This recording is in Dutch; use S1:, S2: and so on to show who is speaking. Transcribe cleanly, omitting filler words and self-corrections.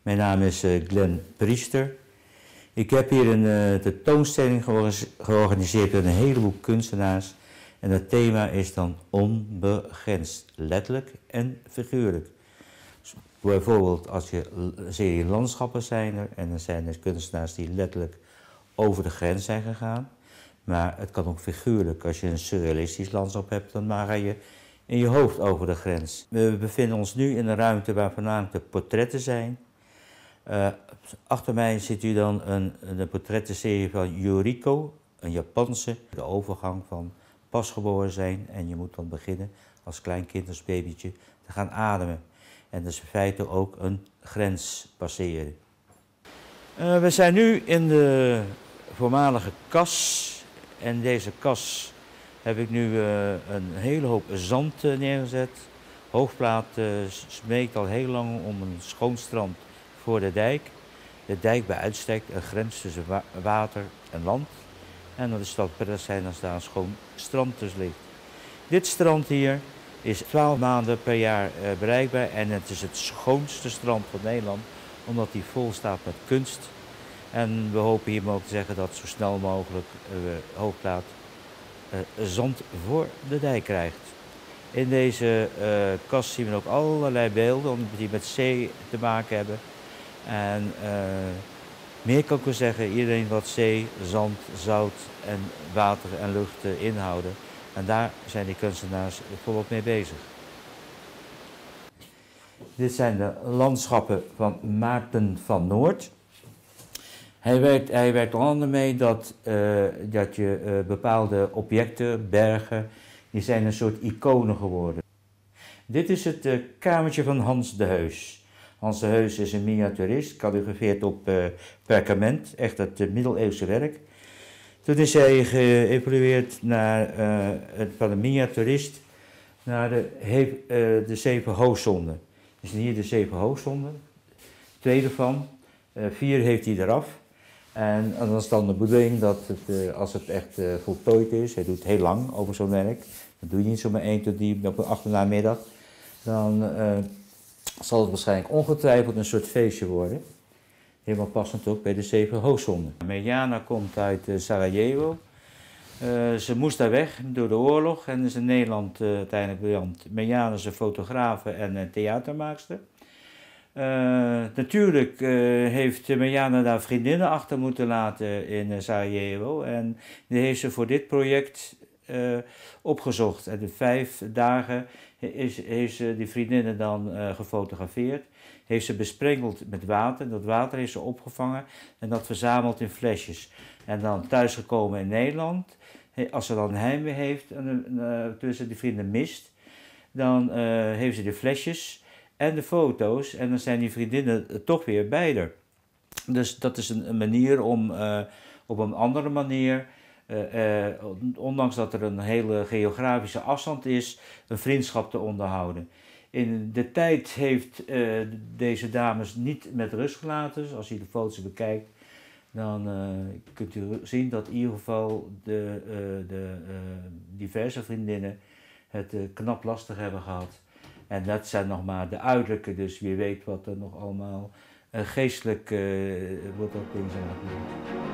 S1: Mijn naam is Glenn Priester. Ik heb hier een tentoonstelling georganiseerd met een heleboel kunstenaars. En het thema is dan onbegrensd, letterlijk en figuurlijk. Dus bijvoorbeeld als je een serie landschappen zijn er en dan zijn er kunstenaars die letterlijk over de grens zijn gegaan. Maar het kan ook figuurlijk. Als je een surrealistisch landschap hebt, dan ga je in je hoofd over de grens. We bevinden ons nu in een ruimte waar voornamelijk de portretten zijn. Achter mij ziet u dan een portrettenserie van Yuriko, een Japanse. De overgang van pasgeboren zijn en je moet dan beginnen als klein kind, als babytje, te gaan ademen. En dat is in feite ook een grens passeren. We zijn nu in de voormalige kas. En deze kas heb ik nu een hele hoop zand neergezet. Hoogplaat smeekt al heel lang om een schoon strand voor de dijk. De dijk bij uitstek een grens tussen water en land. En dat is dat prettig zijn als daar een schoon strand tussen ligt. Dit strand hier is 12 maanden per jaar bereikbaar en het is het schoonste strand van Nederland, omdat hij vol staat met kunst. En we hopen hier ook te zeggen dat zo snel mogelijk Hoogplaat zand voor de dijk krijgt. In deze kast zien we ook allerlei beelden die met zee te maken hebben. En meer kan ik wel zeggen, iedereen wat zee, zand, zout en water en lucht inhouden. En daar zijn die kunstenaars volop mee bezig. Dit zijn de landschappen van Maarten van Noort. Hij werkt er onder mee dat je bepaalde objecten, bergen, die zijn een soort iconen geworden. Dit is het kamertje van Hans de Heus. Hans de Heus is een miniaturist, calligrafeerd op perkament, echt het middeleeuwse werk. Toen is hij geëvolueerd van een miniaturist naar de 7 hoofdzonden. Dus hier de 7 hoofdzonden, 2 ervan, 4 heeft hij eraf. En dan is dan de bedoeling dat als het echt voltooid is, hij doet heel lang over zo'n werk, dat doe je niet zomaar 1 tot 3 op een achtermiddag, dan zal het waarschijnlijk ongetwijfeld een soort feestje worden. Helemaal passend ook bij de 7 hoofdzonden. Mirjana komt uit Sarajevo. Ze moest daar weg door de oorlog en is in Nederland uiteindelijk beland. Mirjana is een fotografe en een theatermaakster. Natuurlijk heeft Mirjana daar vriendinnen achter moeten laten in Sarajevo. En die heeft ze voor dit project opgezocht. En in 5 dagen heeft ze die vriendinnen dan gefotografeerd. Heeft ze besprenkeld met water. Dat water heeft ze opgevangen en dat verzameld in flesjes. En dan thuisgekomen in Nederland. Als ze dan heimwee heeft tussen die vrienden mist, dan heeft ze de flesjes en de foto's en dan zijn die vriendinnen toch weer bij haar. Dus dat is een manier om op een andere manier, ondanks dat er een hele geografische afstand is, een vriendschap te onderhouden. In de tijd heeft deze dames niet met rust gelaten. Dus als je de foto's bekijkt, dan kunt u zien dat in ieder geval de diverse vriendinnen het knap lastig hebben gehad. En dat zijn nog maar de uiterlijke, dus wie weet wat er nog allemaal geestelijk wordt ook in zijn gebeurd.